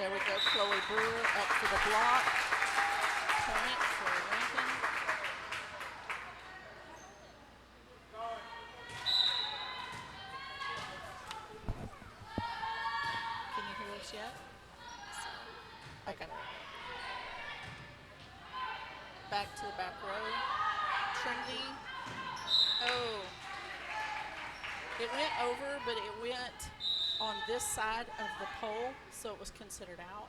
There we go. Chloe Brewer up for the block. Point for Lincoln. Can you hear us yet? Okay. Back to the back row. Trinity. Oh. It went over, but it went on this side of the pole, so it was considered out.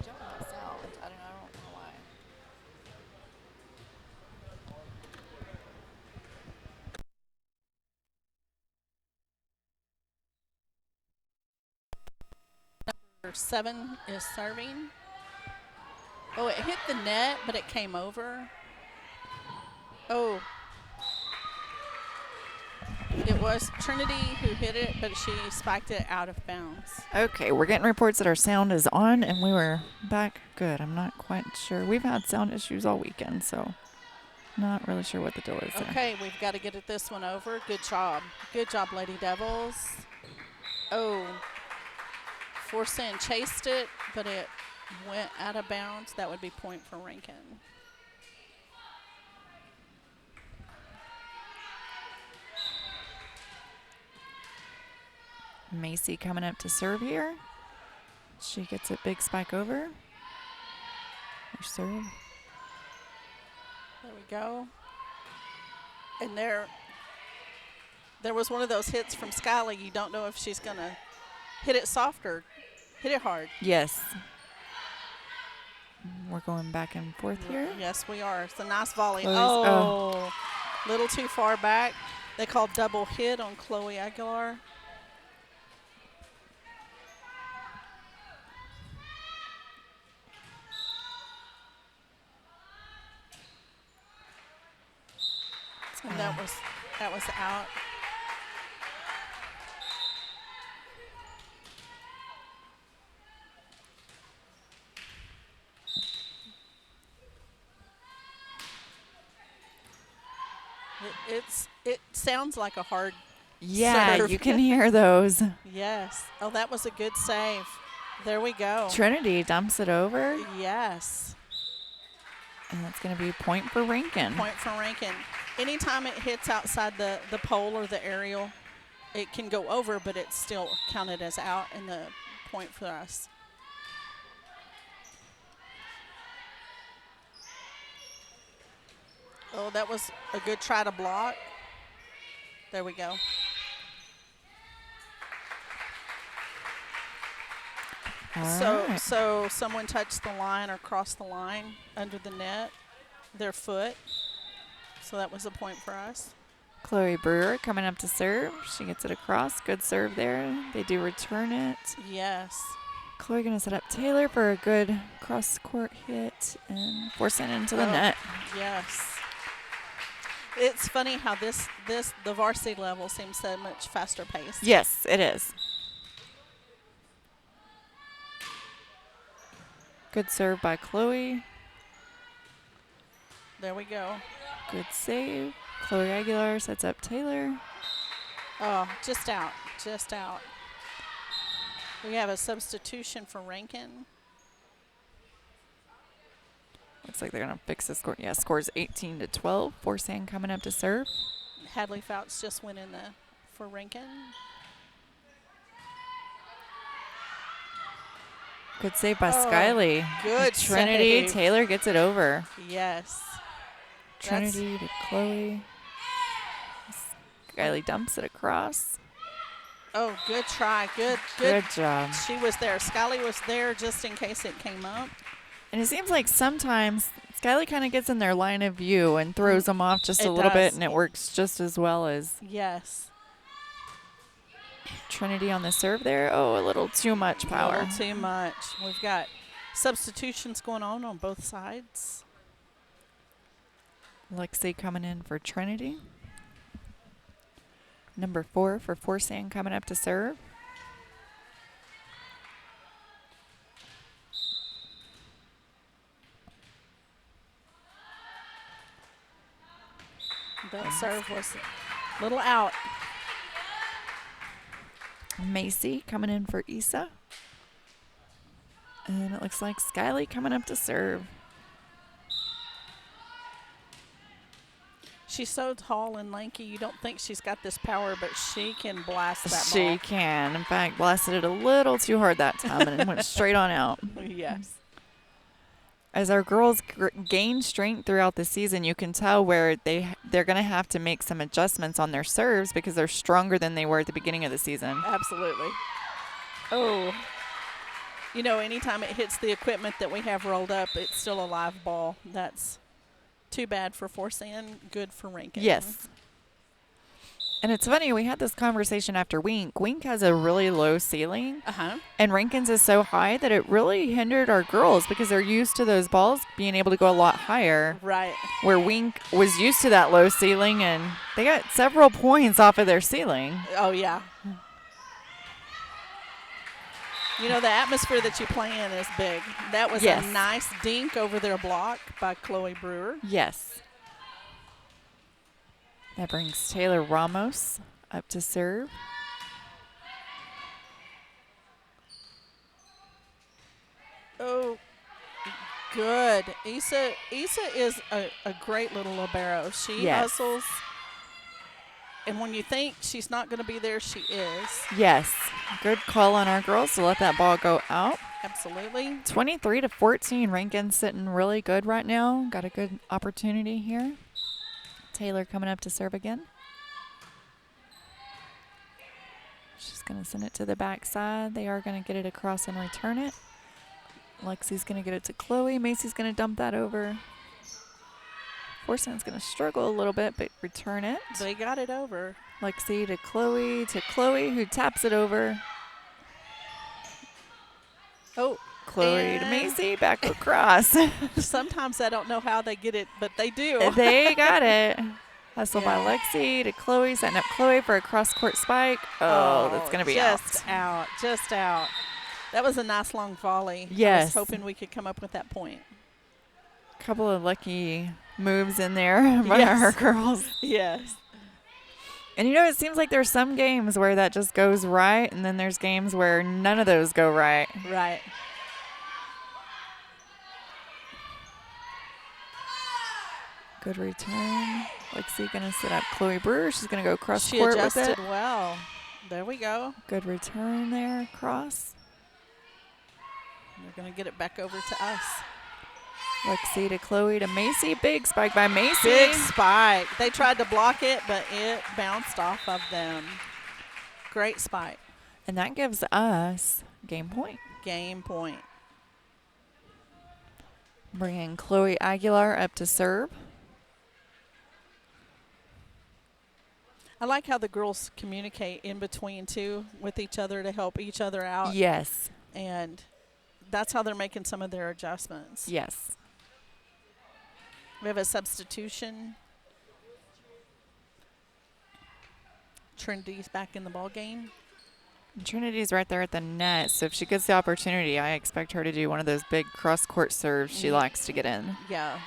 Jumping the sound. I don't know why. Number 7 is serving. Oh, it hit the net, but it came over. Oh. It was Trinity who hit it, but she spiked it out of bounds. Okay, we're getting reports that our sound is on and we were back good. I'm not quite sure. We've had sound issues all weekend, so not really sure what the deal is there. Okay, we've got to get this one over. Good job. Good job, Lady Devils. Oh. Forsan chased it, but it went out of bounds. That would be point for Rankin. Macy coming up to serve here. She gets a big spike over. Her serve. There we go. And there was one of those hits from Skyly. You don't know if she's going to hit it soft or hit it hard. Yes. We're going back and forth here. Yes, we are. It's a nice volley. Chloe's, oh, little too far back. They called double hit on Chloe Aguilar. And that was out. It sounds like a hard Yeah, serve. you can hear those. Yes. Oh, that was a good save. There we go. Trinity dumps it over. Yes. And that's going to be a point for Rankin. Point for Rankin. Anytime it hits outside the pole or the aerial, it can go over, but it's still counted as out and the point for us. Oh, that was a good try to block. There we go. So someone touched the line or crossed the line under the net, their foot. So that was a point for us. Chloe Brewer coming up to serve. She gets it across. Good serve there. They do return it. Yes. Chloe going to set up Taylor for a good cross-court hit and force it into the net. Yes. It's funny how the varsity level seems so much faster paced. Yes, it is. Good serve by Chloe. There we go. Good save. Chloe Aguilar sets up Taylor. Oh, just out. Just out. We have a substitution for Rankin. Looks like they're going to fix the score. Yeah, scores 18-12. Forsan coming up to serve. Hadley Fouts just went in for Rankin. Good save by Skyly. Good Trinity save. Taylor gets it over. Yes. Trinity to Chloe. Skyly dumps it across. Oh, good try. Good job. She was there. Skyly was there just in case it came up. And it seems like sometimes Skyly kind of gets in their line of view and throws them off just a little bit, and it works just as well as yes. Trinity on the serve there. Oh, a little too much power. A little too much. We've got substitutions going on both sides. Lexi coming in for Trinity. Number 4 for Forsan coming up to serve. That serve was Little out. Macy coming in for Issa. And it looks like Skyly coming up to serve. She's so tall and lanky, you don't think she's got this power, but she can blast that She ball. can. In fact, blasted it a little too hard that time and it went straight on out. Yes. As our girls gain strength throughout the season, you can tell where they're going to have to make some adjustments on their serves because they're stronger than they were at the beginning of the season. Absolutely. Oh. You know, anytime it hits the equipment that we have rolled up, it's still a live ball. That's too bad for Forsan, good for Rankin. Yes. And it's funny, we had this conversation after Wink. Wink has a really low ceiling, and Rankin's is so high that it really hindered our girls because they're used to those balls being able to go a lot higher. Right. Where Wink was used to that low ceiling, and they got several points off of their ceiling. Oh, yeah. You know, the atmosphere that you play in is big. That was a nice dink over their block by Chloe Brewer. Yes. That brings Taylor Ramos up to serve. Oh, good. Issa is a great little libero. She hustles. And when you think she's not going to be there, she is. Yes. Good call on our girls to let that ball go out. Absolutely. 23-14. Rankin's sitting really good right now. Got a good opportunity here. Taylor coming up to serve again. She's going to send it to the backside. They are going to get it across and return it. Lexi's going to get it to Chloe. Macy's going to dump that over. Forsan's going to struggle a little bit, but return it. They got it over. Lexi to Chloe, who taps it over. Oh. Chloe to Macy, back across. Sometimes I don't know how they get it, but they do. They got it. Hustle by Lexi to Chloe, setting up Chloe for a cross-court spike. Oh, that's going to be just out. Just out. That was a nice long volley. Yes. I was hoping we could come up with that point. Couple of lucky moves in there by our girls. Yes. And, you know, it seems like there's some games where that just goes right, and then there's games where none of those go right. Right. Good return. Lexi going to set up Chloe Brewer. She's going to go cross she court with it. She adjusted well. There we go. Good return there, cross. They're going to get it back over to us. Lexi to Chloe to Macy. Big spike by Macy. Big spike. They tried to block it, but it bounced off of them. Great spike. And that gives us game point. Game point. Bringing Chloe Aguilar up to serve. I like how the girls communicate in between, too, with each other to help each other out. Yes. And that's how they're making some of their adjustments. Yes. We have a substitution. Trinity's back in the ball game. Trinity's right there at the net, so if she gets the opportunity, I expect her to do one of those big cross-court serves she likes to get in. Yeah.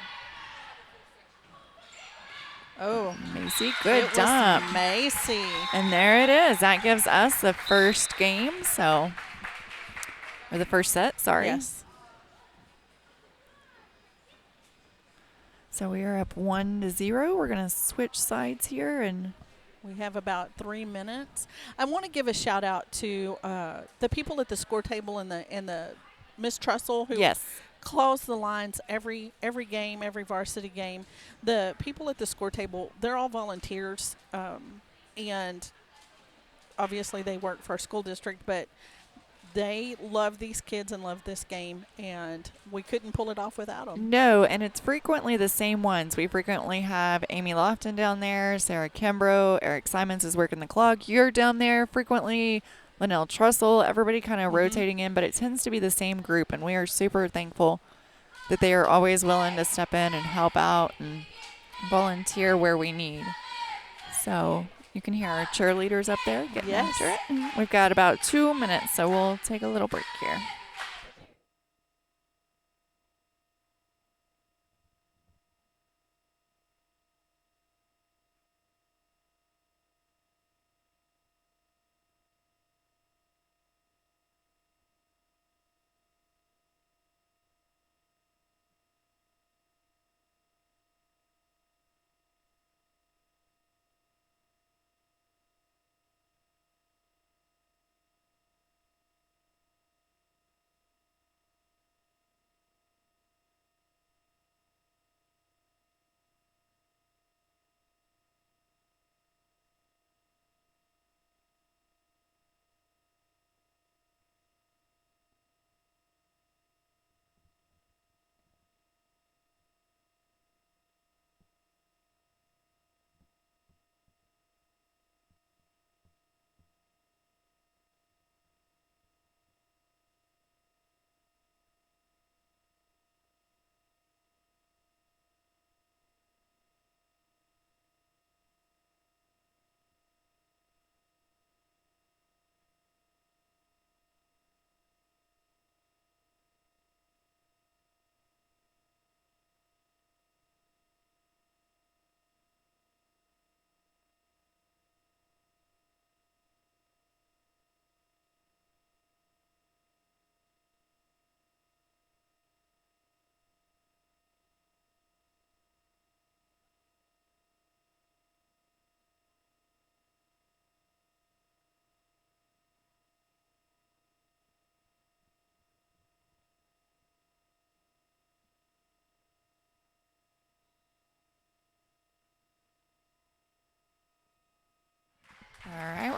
Oh. Macy, good dump. Macy. And there it is. That gives us the first game, or the first set, sorry. Yes. So we are up 1-0. We're going to switch sides here, and we have about 3 minutes. I want to give a shout out to the people at the score table and the Miss Trussell who close the lines every game, every varsity game. The people at the score table, they're all volunteers, and obviously they work for our school district, but they love these kids and love this game, and we couldn't pull it off without them. No, and it's frequently the same ones. We frequently have Amy Lofton down there, Sarah Kimbrough, Eric Simons is working the clock. You're down there frequently, Linnell Trussell, everybody kind of rotating in, but it tends to be the same group, and we are super thankful that they are always willing to step in and help out and volunteer where we need. So you can hear our cheerleaders up there getting after it. We've got about 2 minutes, so we'll take a little break here.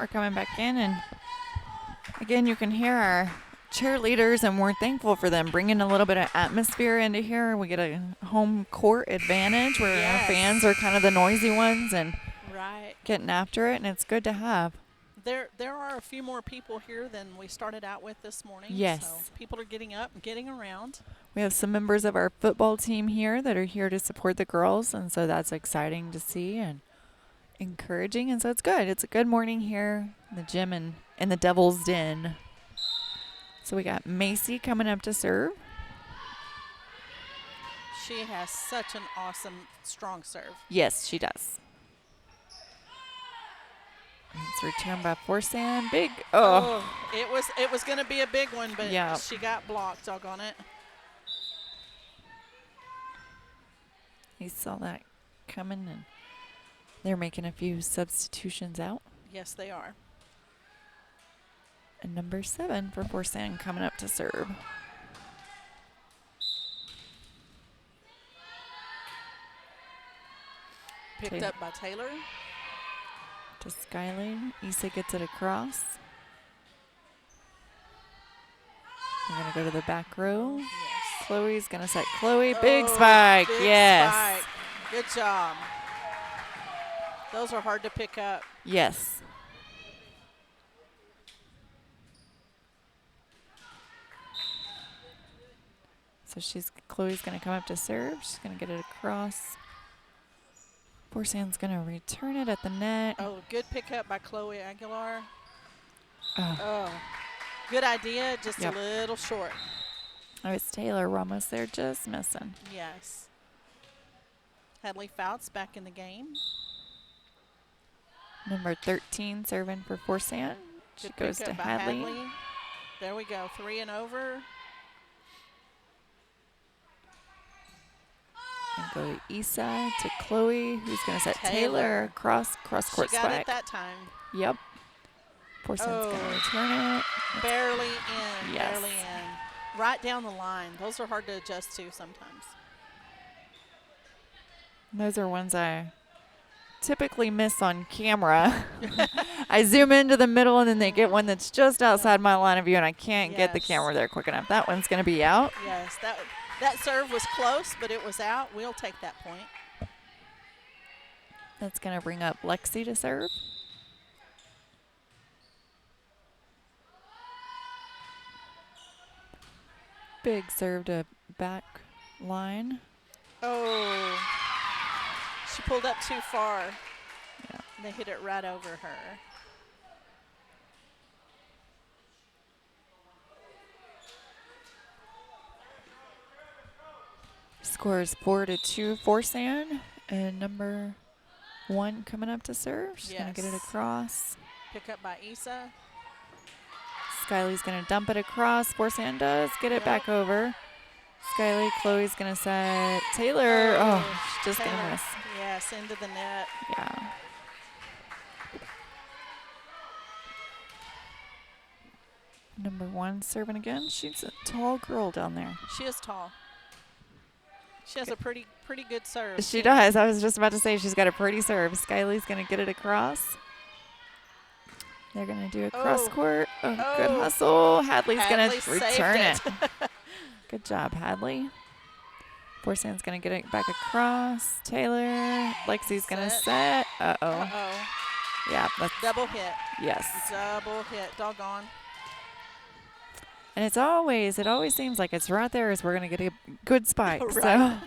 we're coming back in, and again, you can hear our cheerleaders, and we're thankful for them bringing a little bit of atmosphere into here. We get a home court advantage where our fans are kind of the noisy ones and getting after it, and it's good to have. There are a few more people here than we started out with this morning. Yes. So people are getting up and getting around. We have some members of our football team here that are here to support the girls, and so that's exciting to see and encouraging, and so it's good. It's a good morning here in the gym and in the Devil's Den. So we got Macy coming up to serve. She has such an awesome, strong serve. Yes, she does. It's returned by Forsan. Big. Oh. It was going to be a big one, but yeah. She got blocked. Doggone it. He saw that coming, and they're making a few substitutions out. Yes, they are. And number 7 for Forsan coming up to serve. Picked up by Taylor. To Skyline. Issa gets it across. We're going to go to the back row. Yes. Chloe's going to set Chloe. Big spike. Big yes. Spike. Good job. Those are hard to pick up. Yes. So Chloe's going to come up to serve. She's going to get it across. Forsan's going to return it at the net. Oh, good pickup by Chloe Aguilar. Oh. Good idea, just a little short. Oh, it's Taylor Ramos there, just missing. Yes. Hadley Fouts back in the game. Number 13 serving for Forsan. She goes to Hadley. There we go, 3 and over. And go to Issa to Chloe, who's going to set Taylor cross court spike. She got it that time. Yep. Forsan's going to return it. Barely in. Yes. Barely in. Right down the line. Those are hard to adjust to sometimes. Those are ones I typically miss on camera. I zoom into the middle, and then they get one that's just outside my line of view, and I can't get the camera there quick enough. That one's going to be out. Yes, that serve was close, but it was out. We'll take that point. That's going to bring up Lexi to serve. Big serve to back line. Oh. She pulled up too far. Yeah. They hit it right over her. Score is 4-2 Forsan, and number 1 coming up to serve. She's going to get it across. Pick up by Issa. Skyly's going to dump it across. Forsan does get it back over. Skyly, Chloe's going to set Taylor. Oh, she's just going to miss. Yes, into the net. Yeah. Number 1 serving again. She's a tall girl down there. She is tall. She has a pretty good serve. She does. I was just about to say she's got a pretty serve. Skyly's going to get it across. They're going to do a cross court. Oh, good hustle. Hadley's going to return it. Good job, Hadley. Forsan's going to get it back across. Taylor. Lexi's going to set. Uh-oh. Yeah. That's double hit. Yes. Double hit. Doggone. And it always seems like it's right there as we're going to get a good spike. Right.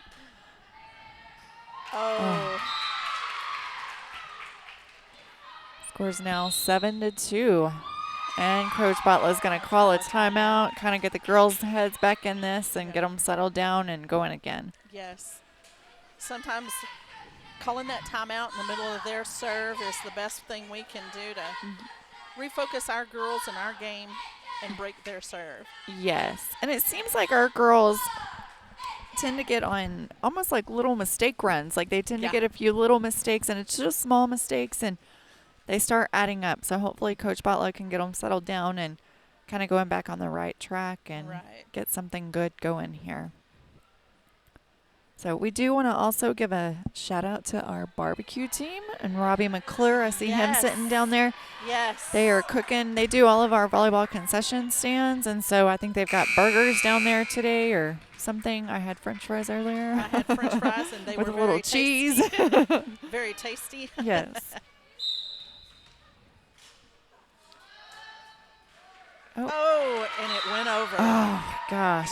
So. Score's now 7-2. And Coach Botlow's going to call a timeout, kind of get the girls' heads back in this and get them settled down and going again. Yes. Sometimes calling that timeout in the middle of their serve is the best thing we can do to refocus our girls in our game and break their serve. Yes. And it seems like our girls tend to get on almost like little mistake runs. Like they tend to get a few little mistakes, and it's just small mistakes, and they start adding up. So hopefully Coach Botlow can get them settled down and kind of going back on the right track and get something good going here. So we do want to also give a shout out to our barbecue team and Robbie McClure. I see him sitting down there. Yes. They are cooking. They do all of our volleyball concession stands, and so I think they've got burgers down there today or something. I had French fries earlier. I had French fries, and they with were a little very cheese. tasty. Very tasty. Yes. Oh, and it went over. Oh gosh.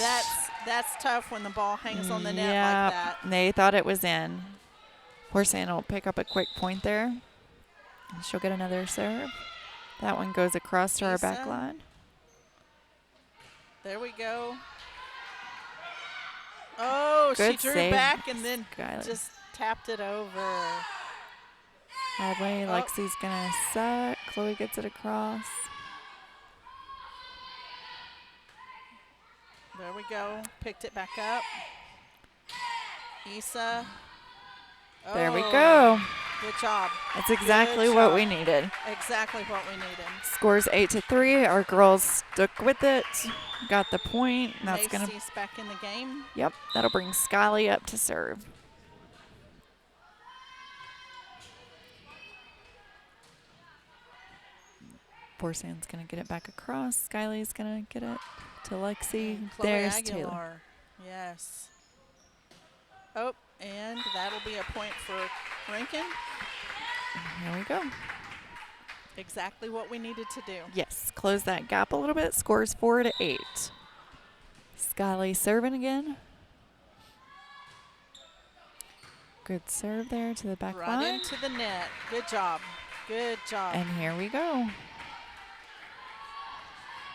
That's tough when the ball hangs on the net like that. They thought it was in. Forsan will pick up a quick point there. And she'll get another serve. That one goes across to our back line. There we go. Oh, Good she drew save, back and then Skylar. just tapped it over. Hadley, Lexi's gonna set. Chloe gets it across. There we go. Picked it back up. Issa. There we go. Good job. That's exactly what we needed. Exactly what we needed. Scores 8-3. Our girls stuck with it. Got the point. That's gonna. Macy's back in the game. Yep, that'll bring Skyly up to serve. Forsan's gonna get it back across. Skyly's gonna get it to Lexi. Chloe There's Aguilar. Taylor. Yes. Oh, and that'll be a point for Rankin. Here we go. Exactly what we needed to do. Yes, close that gap a little bit. Scores 4-8. Skyly serving again. Good serve there to the back Right line. into the net. Good job. Good job. And here we go.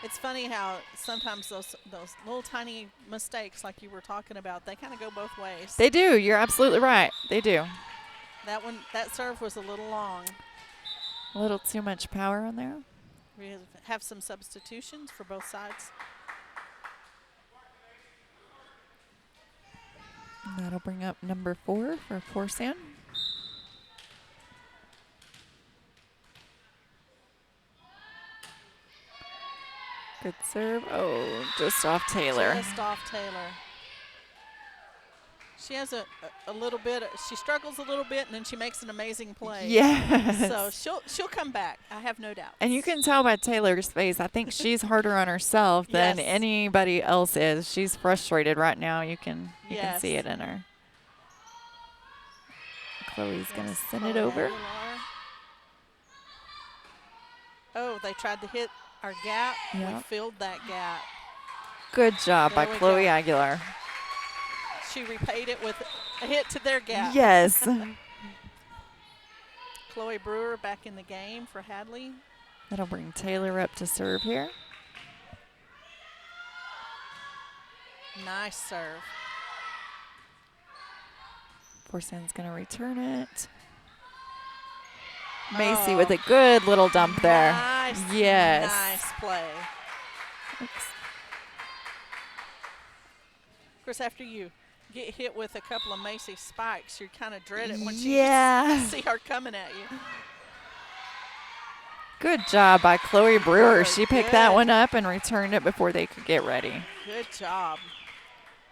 It's funny how sometimes those little tiny mistakes like you were talking about, they kind of go both ways. They do. You're absolutely right. They do. That serve was a little long. A little too much power on there. We have some substitutions for both sides. And that'll bring up number 4 for Forsan. Good serve. Oh, just off Taylor. Just off Taylor. She has a little bit. She struggles a little bit, and then she makes an amazing play. Yes. So she'll come back. I have no doubt. And you can tell by Taylor's face. I think she's harder on herself than Yes. anybody else is. She's frustrated right now. You can see it in her. Chloe's gonna send it over. Aguilar. Oh, they tried to hit our gap. Yeah. We filled that gap. Good job by There we Chloe go. Aguilar. She repaid it with a hit to their gap. Yes. Chloe Brewer back in the game for Hadley. That'll bring Taylor up to serve here. Nice serve. Forsan's going to return it. Macy with a good little dump there. Nice. Yes. Nice play. Oops. Of course, after you get hit with a couple of Macy spikes, you kind of dread it when Yeah. you see her coming at you. Good job by Chloe Brewer. Really She picked that good. one up and returned it before they could get ready. Good job.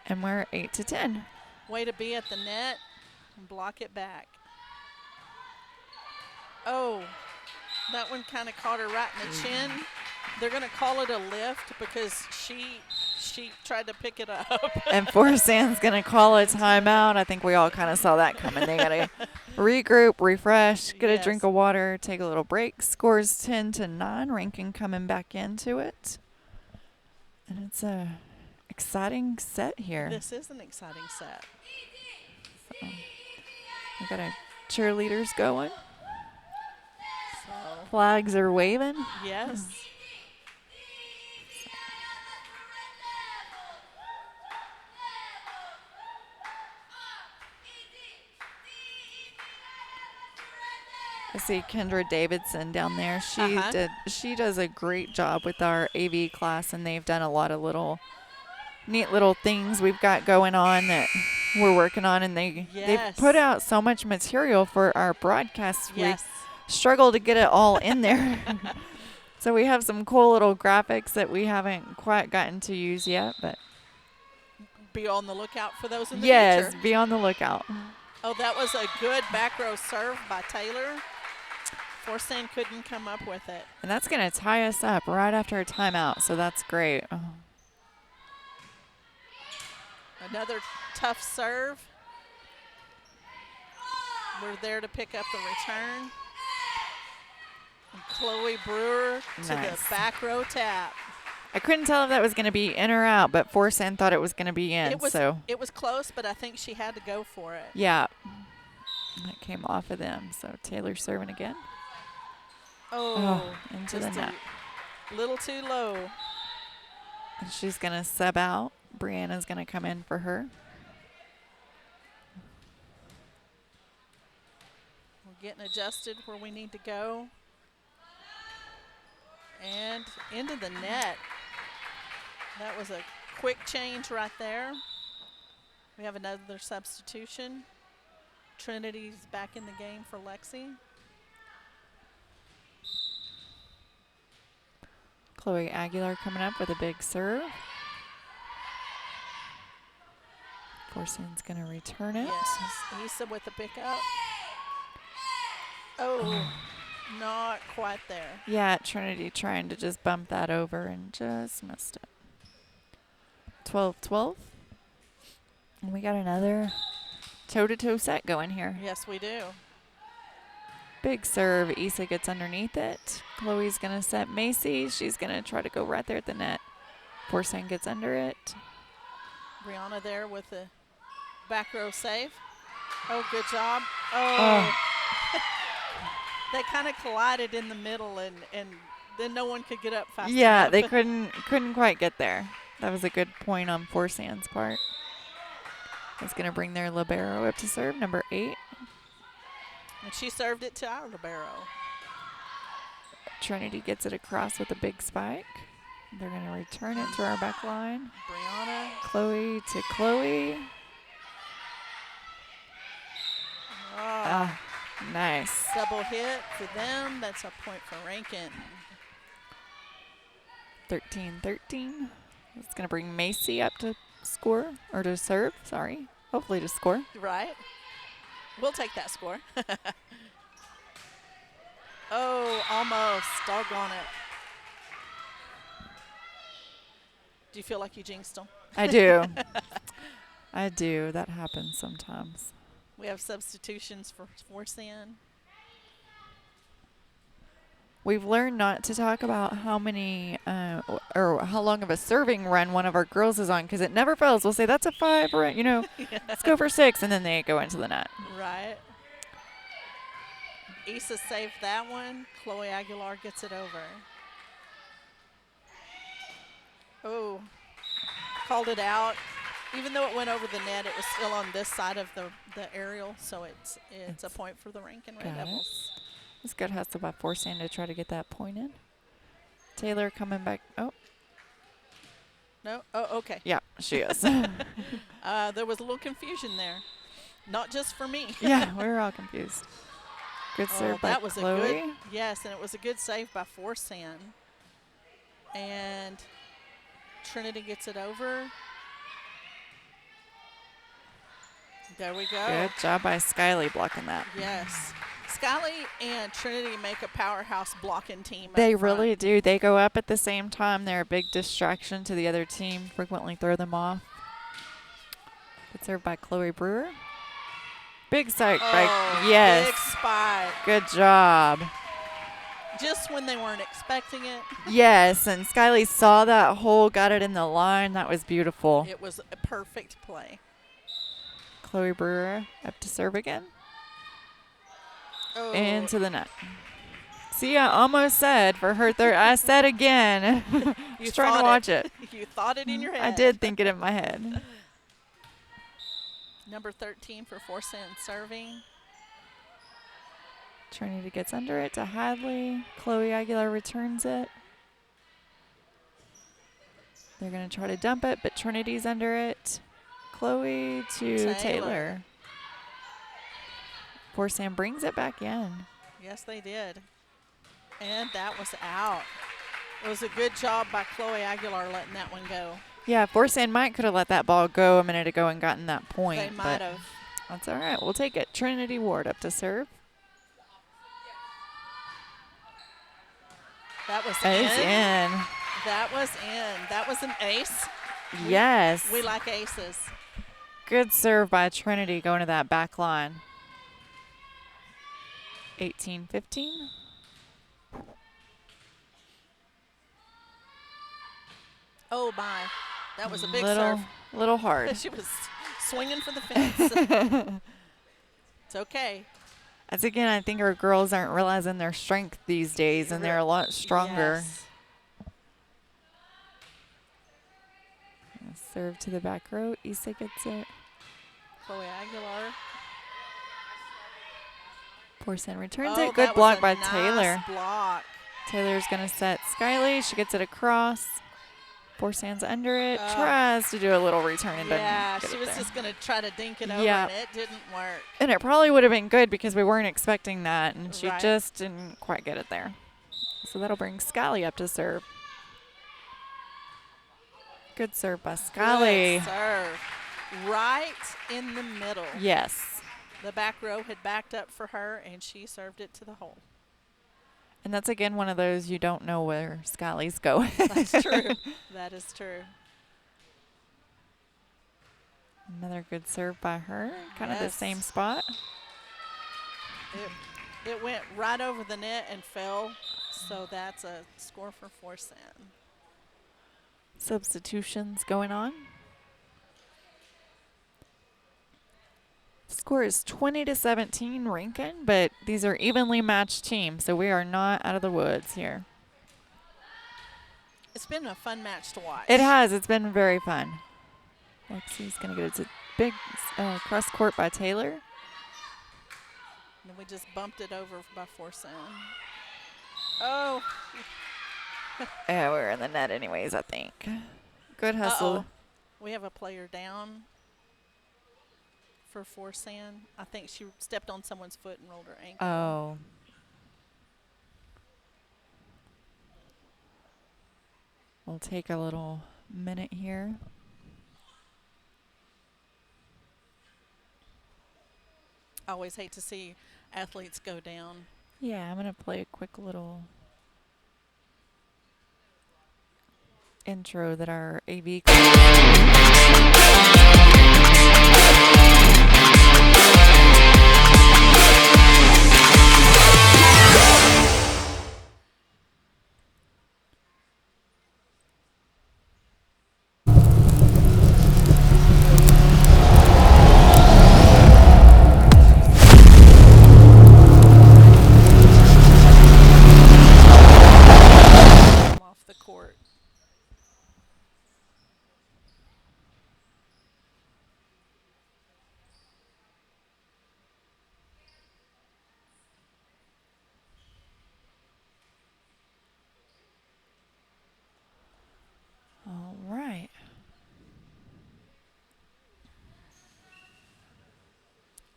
And we're 8-10. Way to be at the net and block it back. Oh, that one kind of caught her right in the chin. They're going to call it a lift because she tried to pick it up. And Forsan's going to call a timeout. I think we all kind of saw that coming. They got to regroup, refresh, get a Yes. drink of water, take a little break. Scores 10-9. Rankin coming back into it. And it's a exciting set here. This is an exciting set. So we got our cheerleaders going. So, Flags are waving. yes. I see Kendra Davidson down there. She does a great job with our AV class, and they've done a lot of neat little things we've got going on that we're working on, and they've put out so much material for our broadcast. Yes. We struggle to get it all in there. So we have some cool little graphics that we haven't quite gotten to use yet, but Be on the lookout for those in the Yes, future. be on the lookout. Oh, that was a good back row serve by Taylor. Forsan couldn't come up with it. And that's going to tie us up right after a timeout, so that's great. Oh. Another tough serve. We're there to pick up the return. And Chloe Brewer to the Nice. back row tap. I couldn't tell if that was going to be in or out, but Forsan thought it was going to be in. It was close, but I think she had to go for it. Yeah. That came off of them. So Taylor serving again. Oh, into the net. A little too low. And she's going to sub out. Brianna's going to come in for her. We're getting adjusted where we need to go. And into the net. That was a quick change right there. We have another substitution. Trinity's back in the game for Lexi. Chloe Aguilar coming up with a big serve. Forsan's going to return it. Yes, Issa with the pickup. Oh, not quite there. Yeah, Trinity trying to just bump that over and just missed it. 12-12. And we got another toe-to-toe set going here. Yes, we do. Big serve. Issa gets underneath it. Chloe's going to set Macy. She's going to try to go right there at the net. Forsan gets under it. Brianna there with the back row save. Oh, good job. Oh. They kind of collided in the middle, and then no one could get up fast enough. Yeah, they couldn't quite get there. That was a good point on Forsan's part. That's going to bring their libero up to serve, number 8. And she served it to our libero. Trinity gets it across with a big spike. They're going to return it to our back line. Brianna. Chloe to Chloe. Nice. Double hit for them. That's a point for Rankin. 13-13. It's going to bring Macy up to score, or to serve, sorry. Hopefully to score. Right. We'll take that score. Oh, almost. Doggone it. Do you feel like you jinxed them? I do. I do. That happens sometimes. We have substitutions for Forsan. We've learned not to talk about how many or how long of a serving run one of our girls is on, because it never fails. We'll say, that's a 5, or, let's go for 6, and then they go into the net. Right. Issa saved that one. Chloe Aguilar gets it over. Oh, called it out. Even though it went over the net, it was still on this side of the aerial, so it's a point for the Rankin Red Devils. It's good hustle by Forsan to try to get that point in. Taylor coming back. Oh. No? Oh, okay. Yeah, she is. There was a little confusion there. Not just for me. Yeah, we were all confused. Good serve by that was Chloe. a good, yes, and it was a good save by Forsan. And Trinity gets it over. There we go. Good job by Skyly blocking that. Yes. Skyly and Trinity make a powerhouse blocking team. They really do. They go up at the same time. They're a big distraction to the other team, frequently throw them off. Good serve by Chloe Brewer. Big spike by, yes. Big spike. Good job. Just when they weren't expecting it. Yes, and Skyly saw that hole, got it in the line. That was beautiful. It was a perfect play. Chloe Brewer up to serve again. Oh. Into the net. See, I almost said for her third. I said again. Just trying to watch it. You thought it in your head. I did think it in my head. Number 13 for Forsan serving. Trinity gets under it to Hadley. Chloe Aguilar returns it. They're going to try to dump it, but Trinity's under it. Chloe to Taylor. Forsan brings it back in. Yes, they did. And that was out. It was a good job by Chloe Aguilar letting that one go. Yeah, Forsan might could have let that ball go a minute ago and gotten that point. They might but have. That's all right. We'll take it. Trinity Ward up to serve. That was Ace in. in. That was in. That was an ace. Yes. We like aces. Good serve by Trinity going to that back line. 18-15. Oh, my. That was a big Little serve. hard. She was swinging for the fence. It's okay. As again, I think our girls aren't realizing their strength these days, and they're a lot stronger. Yes. Serve to the back row. Issa gets it. Chloe Aguilar. Forsan returns Oh, it. Good that block was by a nice Taylor. block. Taylor's going to set Skyly. She gets it across. Forsan's under it. Oh. Tries to do a little return and Yeah, doesn't she get was it there. just going to try to dink it over, Yeah. and it didn't work. And it probably would have been good because we weren't expecting that, and she Right. just didn't quite get it there. So that'll bring Skyly up to serve. Good serve by Skyly. Good serve. Right in the middle. Yes. The back row had backed up for her, and she served it to the hole. And that's, again, one of those you don't know where Skyly's going. That's true. That is true. Another good serve by her. Kind of the Yes. same spot. It went right over the net and fell, so that's a score for Forsan. Substitutions going on. Score is 20-17 Rankin, but these are evenly matched teams, so we are not out of the woods here. It's been a fun match to watch. It has. It's been very fun. Lexi's going to get it to big cross court by Taylor. And we just bumped it over by Forsan. Oh. Yeah, we're in the net anyways, I think. Good hustle. Uh-oh. We have a player down for Forsan. I think she stepped on someone's foot and rolled her ankle. Oh. We'll take a little minute here. I always hate to see athletes go down. Yeah, I'm going to play a quick little intro that our AV Off the court. All right.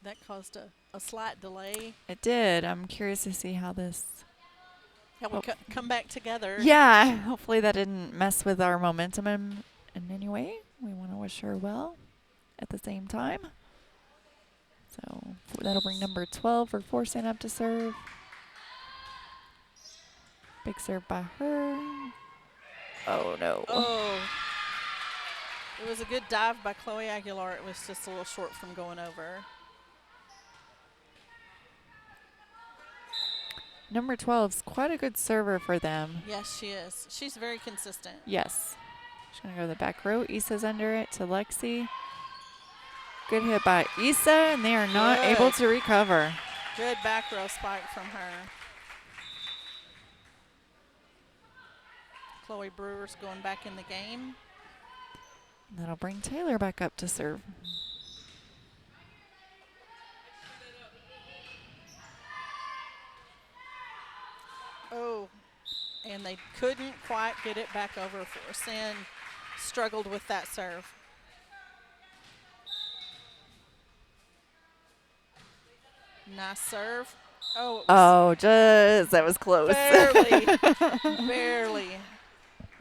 That caused a slight delay. It did. I'm curious to see how this... How we come back together. Yeah, hopefully that didn't mess with our momentum in any way. We want to wish her well at the same time. So that'll bring number 12 for Forsan up to serve. Big serve by her. Oh, no. Oh. It was a good dive by Chloe Aguilar. It was just a little short from going over. Number 12's quite a good server for them. Yes, she is. She's very consistent. Yes. She's going to go to the back row. Issa's under it to Lexi. Good hit by Issa, and they are not able to recover. Good back row spike from her. Chloe Brewer's going back in the game. That'll bring Taylor back up to serve. Oh, and they couldn't quite get it back over. Forsan struggled with that serve. Nice serve. Oh, Oh, just, that was close. barely, barely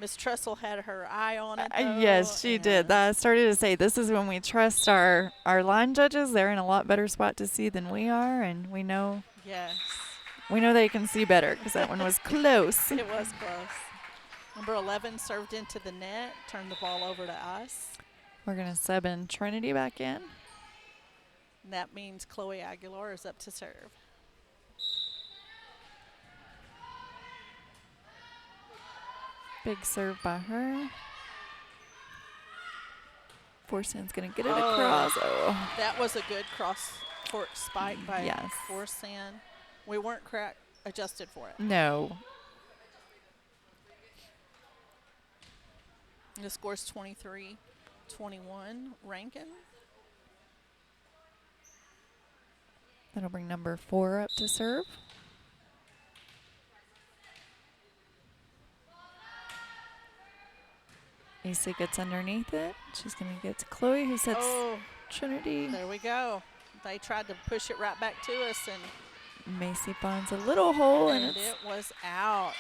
Miss Tressel had her eye on it, though. Yes, she did. and I started to say this is when we trust our line judges. They're in a lot better spot to see than we are, and Yes. we know they can see better because that one was close. It was close. Number 11 served into the net, turned the ball over to us. We're gonna sub in Trinity back in. And that means Chloe Aguilar is up to serve. Big serve by her. Forsan's gonna get it across. Oh, That was a good cross court spike by Yes. Forsan. We weren't correct adjusted for it. no. The score's 23-21 Rankin. That'll bring number 4 up to serve. Asa gets underneath it. She's going to get to Chloe, who sets Trinity. There we go. They tried to push it right back to us, and Macy finds a little hole, and it was out.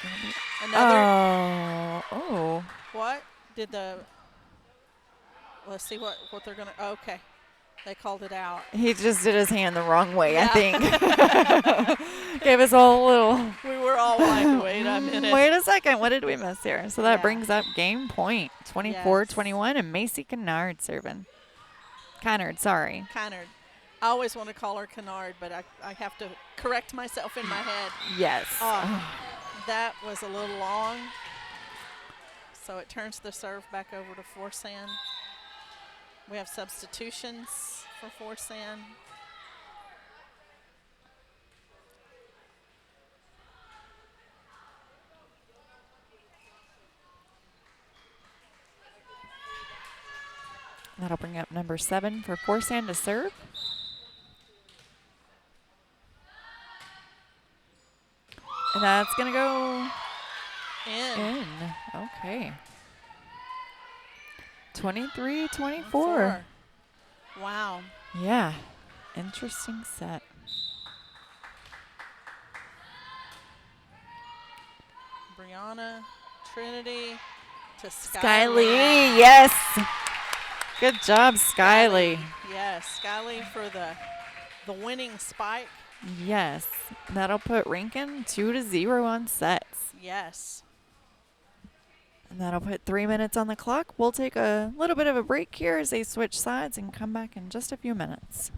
Another. Another. Oh. What did the? Let's see what they're gonna. Okay, they called it out. He just did his hand the wrong way, Yeah. I think. Gave us all a little. We were all like, wait a minute. Wait a second. What did we miss here? So that Yeah. brings up game point. 24-21, and Macy Kennard serving. Kennard, sorry. Kennard. I always want to call her Kennard, but I have to correct myself in my head. Yes. That was a little long. So it turns the serve back over to Forsan. We have substitutions for Forsan. That'll bring up number 7 for Forsan to serve. And that's going to go in. Okay. 23-24. Wow. Yeah. Interesting set. Brianna, Trinity to Skyly. Yes. Good job, Skyly. Yes, Skyly for the winning spike. Yes. That'll put Rankin 2-0 on sets. Yes. And that'll put 3 minutes on the clock. We'll take a little bit of a break here as they switch sides and come back in just a few minutes.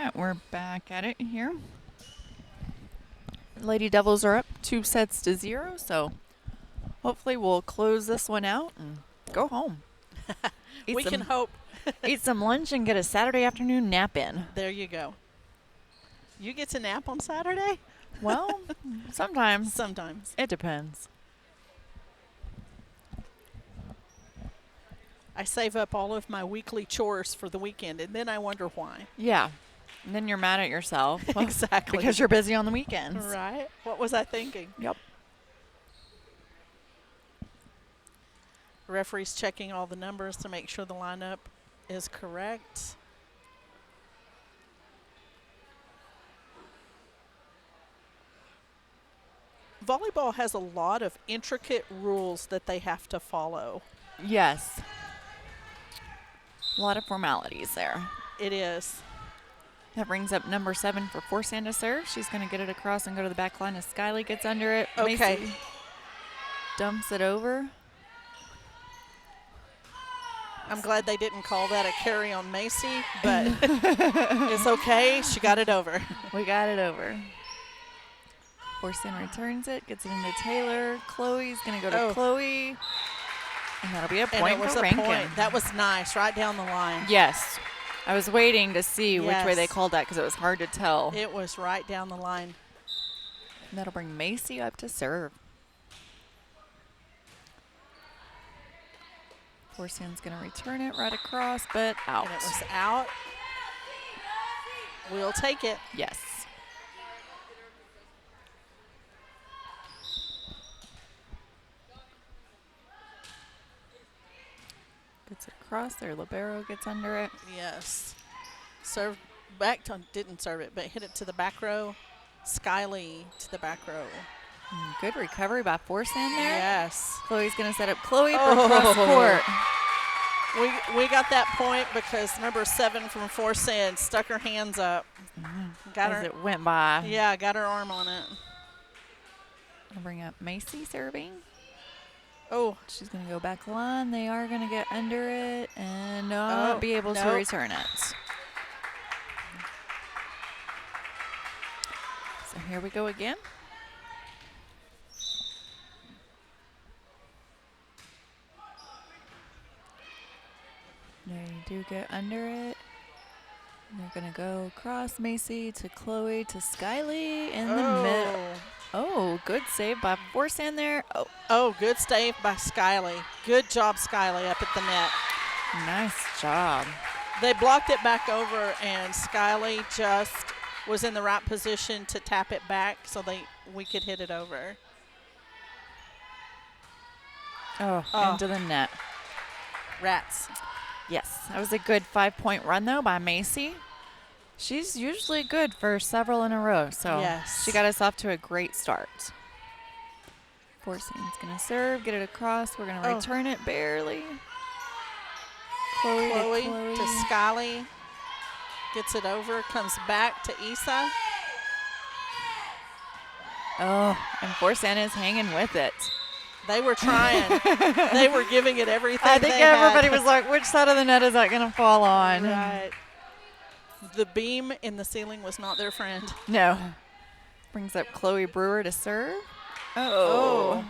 right, we're back at it here. Lady Devils are up 2-0, so hopefully we'll close this one out and go home. We can hope. Eat some lunch and get a Saturday afternoon nap in. There you go. You get to nap on Saturday? Well, sometimes. Sometimes. It depends. I save up all of my weekly chores for the weekend, and then I wonder why. Yeah. And then you're mad at yourself. Exactly. Because you're busy on the weekends. Right? What was I thinking? Yep. Referee's checking all the numbers to make sure the lineup is correct. Volleyball has a lot of intricate rules that they have to follow. Yes. A lot of formalities there. It is. That brings up number 7 for Forsan to serve. She's going to get it across and go to the back line as Skyly gets under it. Okay. Macy dumps it over. I'm glad they didn't call that a carry on Macy, but it's okay. She got it over. We got it over. Forsan returns it, gets it into Taylor. Chloe's going to go to Chloe. And that'll be a point and it was for a Rankin. point. That was nice, right down the line. Yes. I was waiting to see which way Yes. they called that because it was hard to tell. It was right down the line. And that'll bring Macy up to serve. Forsan's going to return it right across, but out. And it was out. We'll take it. Yes. Gets it across there. Libero gets under it. Yes. Served back to, didn't serve it, but hit it to the back row. Skyly to the back row. Good recovery by Forsan there. Yes. Chloe's going to set up Chloe for cross court. We got that point because number 7 from Forsan stuck her hands up. Got As her. it went by. Yeah, got her arm on it. I'll bring up Macy serving. Oh, She's going to go back line. They are going to get under it and not be able to return it. So here we go again. They do get under it. And they're going to go across Macy to Chloe to Skyly in the middle. Oh, good save by Forsan there. Oh, good save by Skyly. Good job, Skyly, up at the net. Nice job. They blocked it back over, and Skyly just was in the right position to tap it back so we could hit it over. Oh, into the net. Rats. Yes, that was a good 5-point run, though, by Macy. She's usually good for several in a row, so yes. She got us off to a great start. Forsan's going to serve, get it across. We're going to return it barely. Chloe to Skyly. Gets it over, comes back to Issa. Oh, and Forsan is hanging with it. They were trying. They were giving it everything. I think everybody was like, which side of the net is that going to fall on? Right. The beam in the ceiling was not their friend. No. Brings up Chloe Brewer to serve. Oh.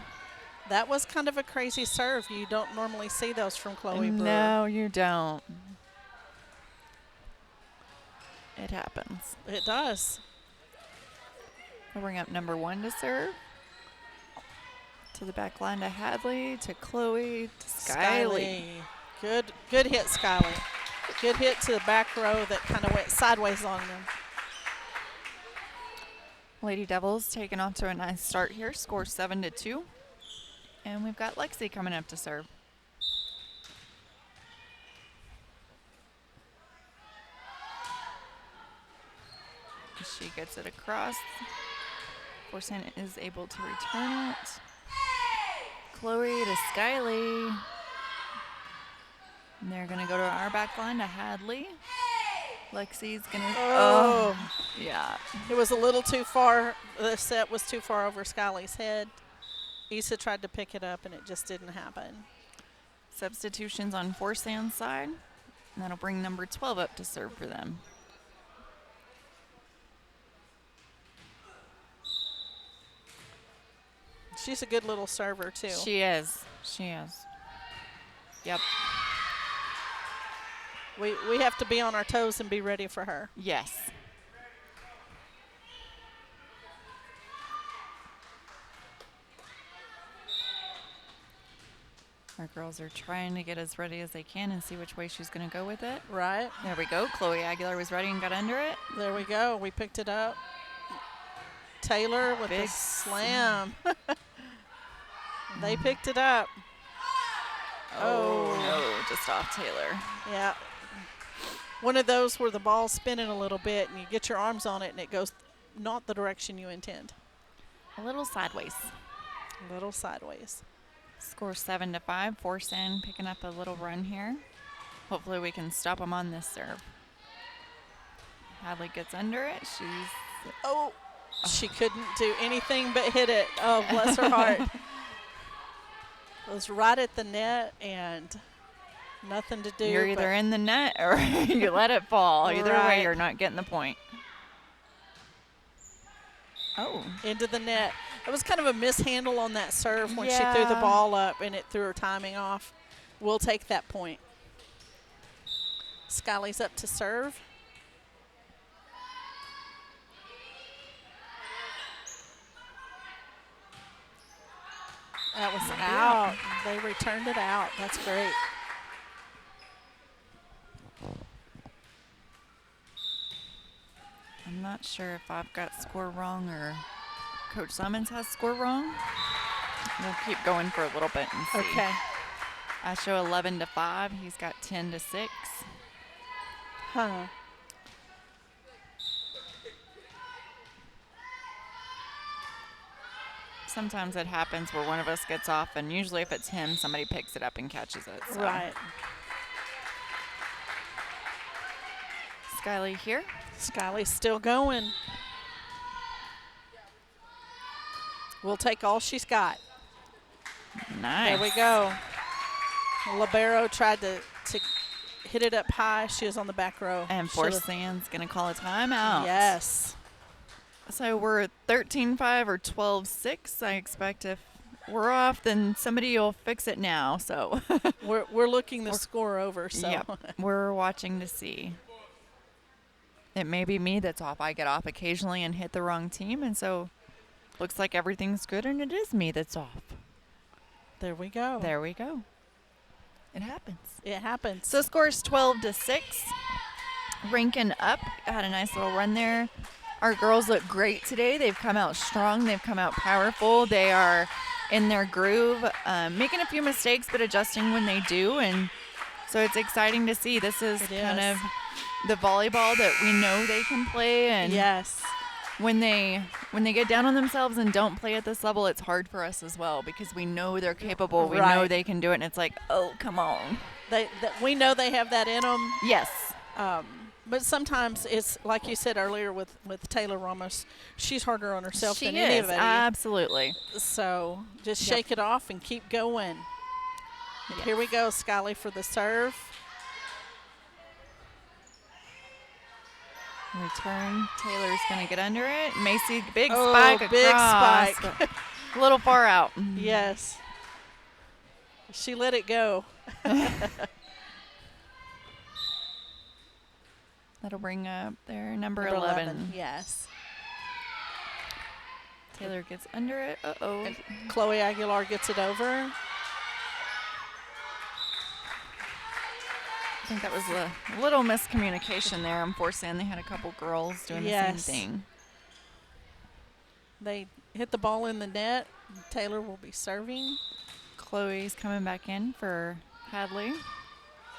That was kind of a crazy serve. You don't normally see those from Chloe Brewer. No, you don't. It happens. It does. We'll bring up number 1 to serve. To the back line to Hadley, to Chloe, to Skyly. Good hit, Skyly. Good hit to the back row that kind of went sideways on them. Lady Devils taking off to a nice start here. Score 7-2. And we've got Lexi coming up to serve. She gets it across. Forsan is able to return it. Chloe to Skyly. And they're going to go to our back line to Hadley. Lexi's going to... yeah. It was a little too far. The set was too far over Skyly's head. Issa tried to pick it up, and it just didn't happen. Substitutions on Forsan's side. And that'll bring number 12 up to serve for them. She's a good little server, too. She is. She is. Yep. We have to be on our toes and be ready for her. Yes. Our girls are trying to get as ready as they can and see which way she's going to go with it. Right. There we go. Chloe Aguilar was ready and got under it. There we go. We picked it up. Taylor with Big a slam. They picked it up. Oh, no, just off Taylor. Yeah. One of those where the ball's spinning a little bit and you get your arms on it and it goes not the direction you intend. A little sideways. A little sideways. Score 7-5. Forsan picking up a little run here. Hopefully we can stop them on this serve. Hadley gets under it. Oh, she couldn't do anything but hit it. Oh, bless her heart. It was right at the net and nothing to do. You're either in the net or you let it fall. Either way, Right. you're not getting the point. Oh. Into the net. It was kind of a mishandle on that serve when she threw the Yeah. ball up and it threw her timing off. We'll take that point. Skyly's up to serve. That was out. They returned it out. That's great. I'm not sure if I've got score wrong or Coach Simons has score wrong. We'll keep going for a little bit and see. Okay. I show 11-5. He's got 10-6. Huh. Sometimes it happens where one of us gets off, and usually if it's him, somebody picks it up and catches it. So. Right. Skyly here. Skyly's still going. We'll take all she's got. Nice. There we go. Libero tried to hit it up high. She was on the back row. And Should've- Forsan's going to call a timeout. Yes. So we're 13-5 or 12-6. I expect if we're off, then somebody will fix it now. So We're looking the score over. So yep, we're watching to see. It may be me that's off. I get off occasionally and hit the wrong team, and so looks like everything's good, and it is me that's off. there we go. There we go. It happens. It happens. So score's 12-6. Rankin up. Had a nice little run there. Our girls look great today. They've come out strong. They've come out powerful. They are in their groove, making a few mistakes, but adjusting when they do. And so it's exciting to see. This is kind of the volleyball that we know they can play. And yes. when they get down on themselves and don't play at this level, it's hard for us as well because we know they're capable. We know they can do it. And it's like, oh, come on. We know they have that in them. Yes. But sometimes it's like you said earlier with Taylor Ramos. She's harder on herself than She anybody. is, absolutely. So just shake it off and keep going. Yes. Here we go, Skyly for the serve. Return. Taylor's going to get under it. Macy, big Oh, spike across. big spike. but a little far out. Yes. She let it go. That'll bring up their number 11. Yes. Taylor gets under it. Uh-oh. And Chloe Aguilar gets it over. I think that was a little miscommunication there. I'm forcing. They had a couple girls doing the same thing. They hit the ball in the net. Taylor will be serving. Chloe's coming back in for Hadley.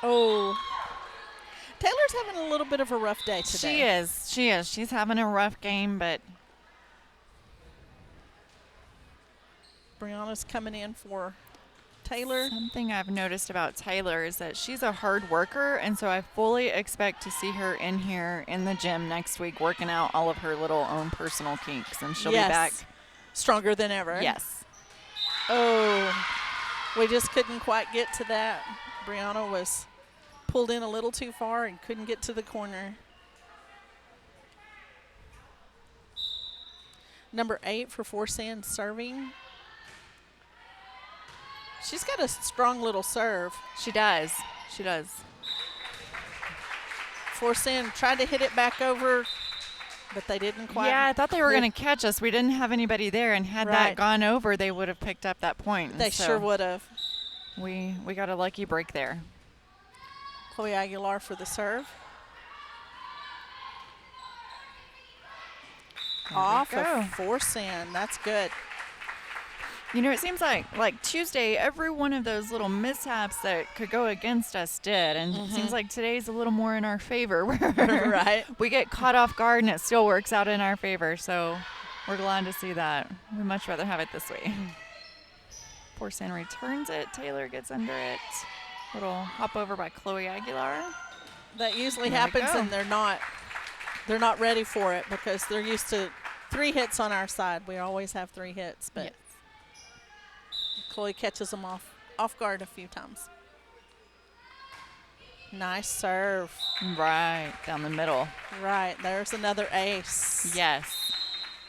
Oh. Taylor's having a little bit of a rough day today. She is. She is. She's having a rough game, but Brianna's coming in for Taylor. something I've noticed about Taylor is that she's a hard worker, and so I fully expect to see her in here in the gym next week working out all of her little own personal kinks, and she'll be back stronger than ever. Yes. Oh, we just couldn't quite get to that. Brianna was pulled in a little too far and couldn't get to the corner. Number 8 for Forsan serving. She's got a strong little serve. She does. She does. Forsan tried to hit it back over, but they didn't quite. Yeah, I thought they were going to catch us. We didn't have anybody there, and had that gone over, they would have picked up that point. They sure would have. We got a lucky break there. Chloe Aguilar for the serve. Off of Forsan. That's good. You know, it seems like Tuesday, every one of those little mishaps that could go against us did. And it seems like today's a little more in our favor. Right. We get caught off guard and it still works out in our favor. So we're glad to see that. We'd much rather have it this way. Forsan returns it. Taylor gets under it. Little hop over by Chloe Aguilar. That usually happens, and they're not ready for it because they're used to 3 hits on our side. We always have 3 hits, but Chloe catches them off guard a few times. Nice serve. Right, down the middle. Right, there's another ace. Yes.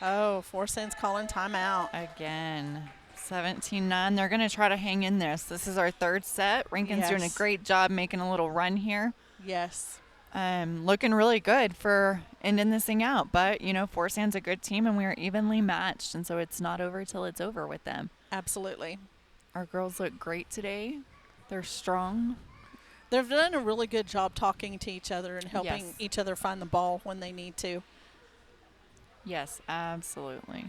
Oh, Forsan's calling timeout. Again. 17-9. They're going to try to hang in this. This is our 3rd set. Rankin's doing a great job making a little run here. Yes. Looking really good for ending this thing out. But, you know, Forsan's a good team, and we are evenly matched. And so it's not over till it's over with them. Absolutely. Our girls look great today. They're strong. They've done a really good job talking to each other and helping each other find the ball when they need to. Yes, absolutely.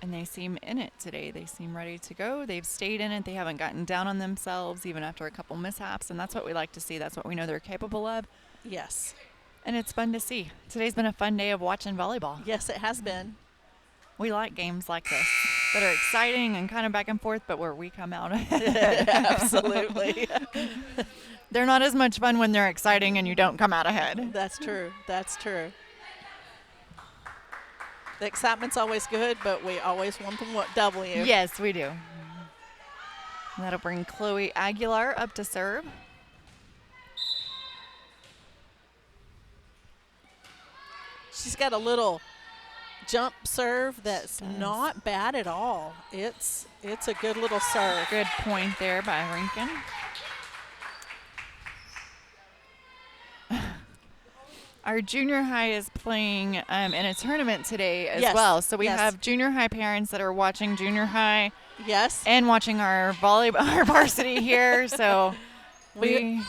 And they seem in it today. They seem ready to go. They've stayed in it. They haven't gotten down on themselves even after a couple mishaps. And that's what we like to see. That's what we know they're capable of. Yes. And it's fun to see. Today's been a fun day of watching volleyball. Yes, it has been. We like games like this that are exciting and kind of back and forth, but where we come out ahead. Absolutely. They're not as much fun when they're exciting and you don't come out ahead. That's true. That's true. The excitement's always good, but we always want them W. Yes, we do. That'll bring Chloe Aguilar up to serve. She's got a little jump serve that's not bad at all. It's a good little serve. Good point there by Rankin. Our junior high is playing in a tournament today as well. So we have junior high parents that are watching junior high. Yes. And watching our volleyball, our varsity here. So we'll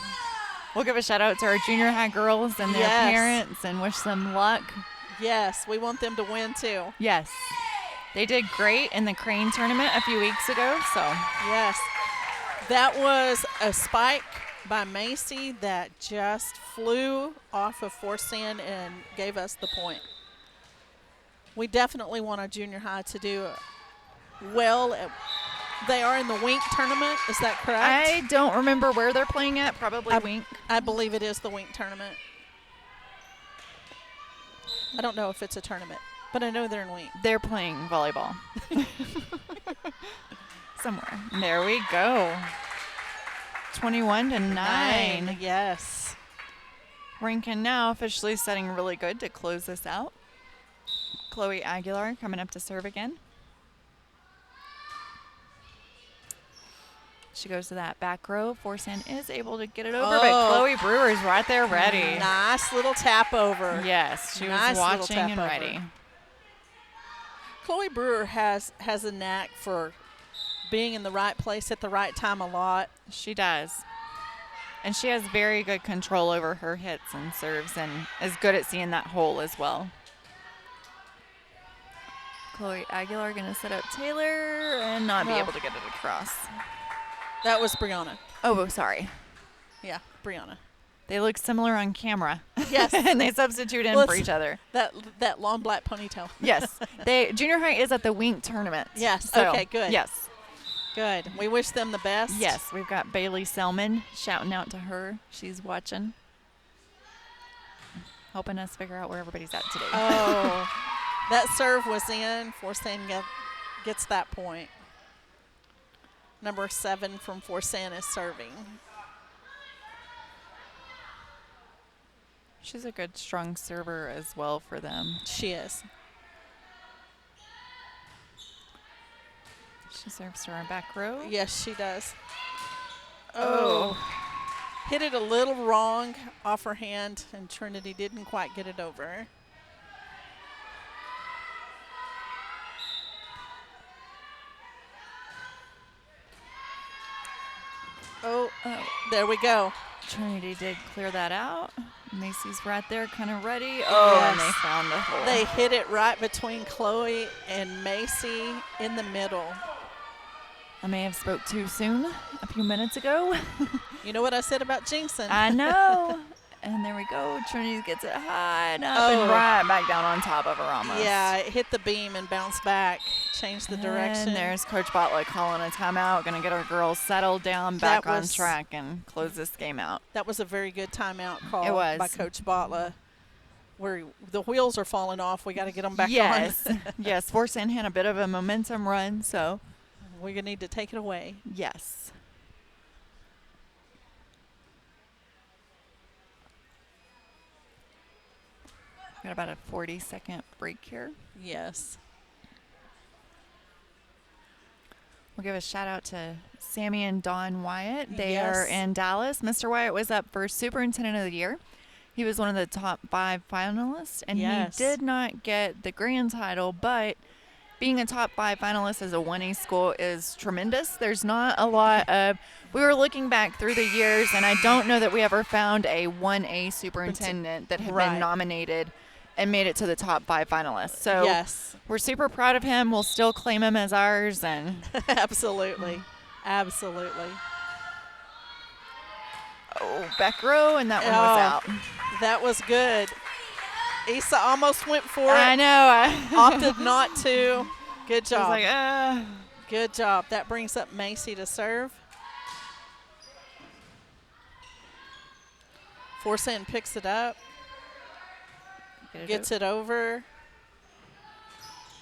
give a shout out to our junior high girls and their parents and wish them luck. Yes, we want them to win too. Yes. They did great in the Crane tournament a few weeks ago. So yes. That was a spike by Macy that just flew off of Forsan and gave us the point. We definitely want our junior high to do well. They are in the Wink tournament. Is that correct? I don't remember where they're playing at. Probably Wink. I believe it is the Wink tournament. I don't know if it's a tournament, but I know they're in Wink. They're playing volleyball. Somewhere. There we go. 21-9. Yes. Rankin now officially setting really good to close this out. Chloe Aguilar coming up to serve again. She goes to that back row. Forsan is able to get it over, but Chloe Brewer's right there ready. Nice little tap over. Yes, she was watching and ready. Chloe Brewer has a knack for being in the right place at the right time a lot. She does. And she has very good control over her hits and serves and is good at seeing that hole as well. Chloe Aguilar going to set up Taylor and not be able to get it across. That was Brianna. Oh, sorry. Yeah, Brianna. They look similar on camera. Yes. And they substitute in for each other. That long black ponytail. Yes. Junior high is at the Wink tournament. Yes. So, okay, good. Yes. Good. We wish them the best. Yes. We've got Bailey Selman shouting out to her. She's watching. Helping us figure out where everybody's at today. Oh. That serve was in. Forsan gets that point. Number 7 from Forsan is serving. She's a good, strong server as well for them. She is. She serves to our back row. Yes, she does. Oh. Hit it a little wrong off her hand, and Trinity didn't quite get it over. Oh, there we go. Trinity did clear that out. Macy's right there, kind of ready. Oh, Yes. and they found the hole. They hit it right between Chloe and Macy in the middle. I may have spoke too soon a few minutes ago. You know what I said about jinxing? I know. And there we go. Trinity gets it high and up and Oh. right back down on top of her almost. Yeah, it hit the beam and bounced back, changed the direction. And there's Coach Botla calling a timeout, going to get our girls settled down, back That on was- track, and close this game out. That was a very good timeout call It was. by Coach Botla. Where the wheels are falling off, we got to get them back Yes. on. Yes, Forsan had a bit of a momentum run, so We're going to need to take it away. yes. Got about a 40-second break here. Yes. We'll give a shout out to Sammy and Dawn Wyatt. They Yes. are in Dallas. Mr. Wyatt was up for Superintendent of the Year. He was one of the top 5 finalists, and Yes. he did not get the grand title, but being a top 5 finalist as a 1A school is tremendous. There's not a lot of, we were looking back through the years, and I don't know that we ever found a 1A superintendent that had Right. been nominated and made it to the top 5 finalists. So Yes. we're super proud of him. We'll still claim him as ours, and Absolutely. Absolutely. back row, and that one was out. That was good. Issa almost went for I it. know. Opted not to. Good I job. was like, Good job. That brings up Macy to serve. Forsan picks it up. Gets it over.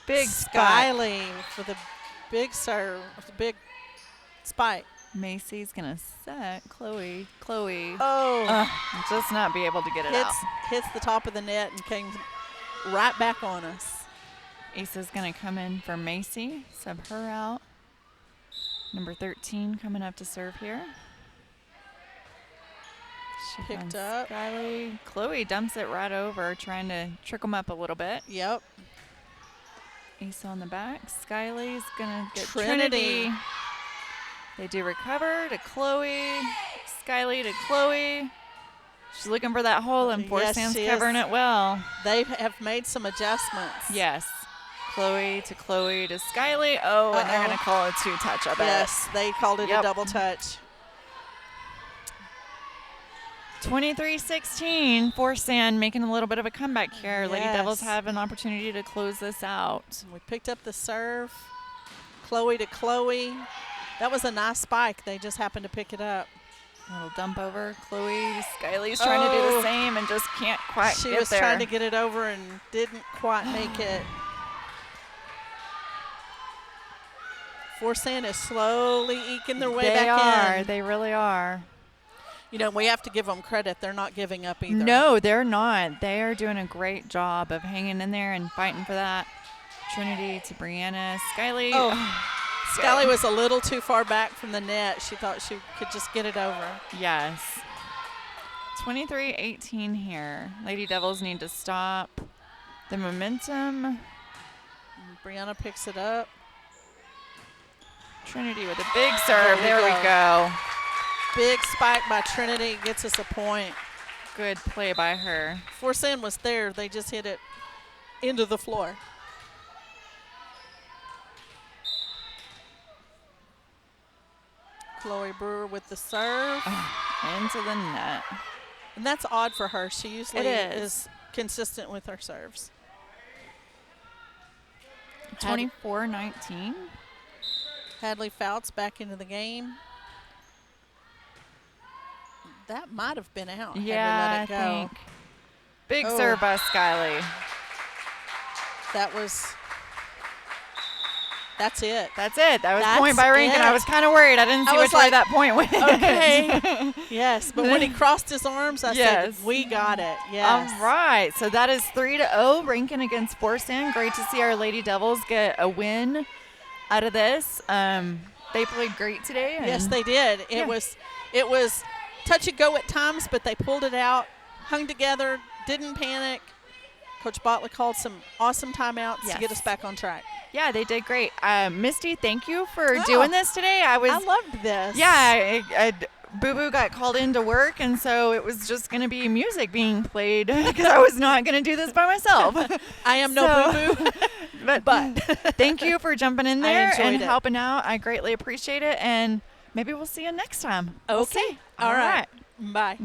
Big spot. Skyly for the big serve, the big spike. Macy's gonna set Chloe. Oh, Just not be able to get it out. hits the top of the net and came right back on us. Issa's gonna come in for Macy, sub her out. Number 13 coming up to serve here. She Picked finds up. Skyly. Chloe dumps it right over, trying to trick them up a little bit. Yep. Issa on the back. Skyly's gonna get Trinity. Trinity. They do recover to Chloe. Skyly to Chloe. She's looking for that hole, and Yes, Forsan's she is. covering it well. They have made some adjustments. Yes. Chloe to Skyly. Oh, and they're Uh-oh. going to call a 2-touch, I bet. Yes, they called it Yep. a double touch. 23-16. Forsan making a little bit of a comeback here. Lady Yes. Devils have an opportunity to close this out. We picked up the serve. Chloe to Chloe. That was a nice spike. They just happened to pick it up. Little dump over. Chloe. Skyly's trying to do Oh. the same and just can't quite She get was there. trying to get it over and didn't quite make it. Forsan is slowly eking their way They back are. in. They really are. You know, we have to give them credit. They're not giving up either. No, they're not. They are doing a great job of hanging in there and fighting for that. Trinity to Brianna. Skyly. Oh, Skyly was a little too far back from the net. She thought she could just get it over. Yes. 23-18 here. Lady Devils need to stop the momentum. Brianna picks it up. Trinity with a big serve. There There we we go. Big spike by Trinity gets us a point. Good play by her. Forsan was there. They just hit it into the floor. Chloe Brewer with the serve. Into the net. And that's odd for her. She usually It is. is consistent with her serves. 24-19. Hadley Fouts back into the game. That might have been out. Yeah, had we let it I go. think. Big Oh. serve by Skyly. That's it. That's it. That was That's point by Rankin. it. I was kind of worried. I didn't I see was which way like, that point went. Okay. Yes, but when he crossed his arms, I Yes. said, we got it. Yes. All right. So that is 3-0. Rankin against Forsan. Great to see our Lady Devils get a win out of this. They played great today. Yes, and they did. Yeah. It was touch and go at times, but they pulled it out, hung together, didn't panic. Coach Botley called some awesome timeouts to get us Yes. back on track. Yeah, they did great. Misty, thank you for doing this today. I loved this. Yeah, Boo Boo got called into work, and so it was just going to be music being played because I was not going to do this by myself. I am no Boo Boo. but thank you for jumping in there enjoyed and it. helping out. I greatly appreciate it, and maybe we'll see you next time. We'll Okay. see. All right. Bye.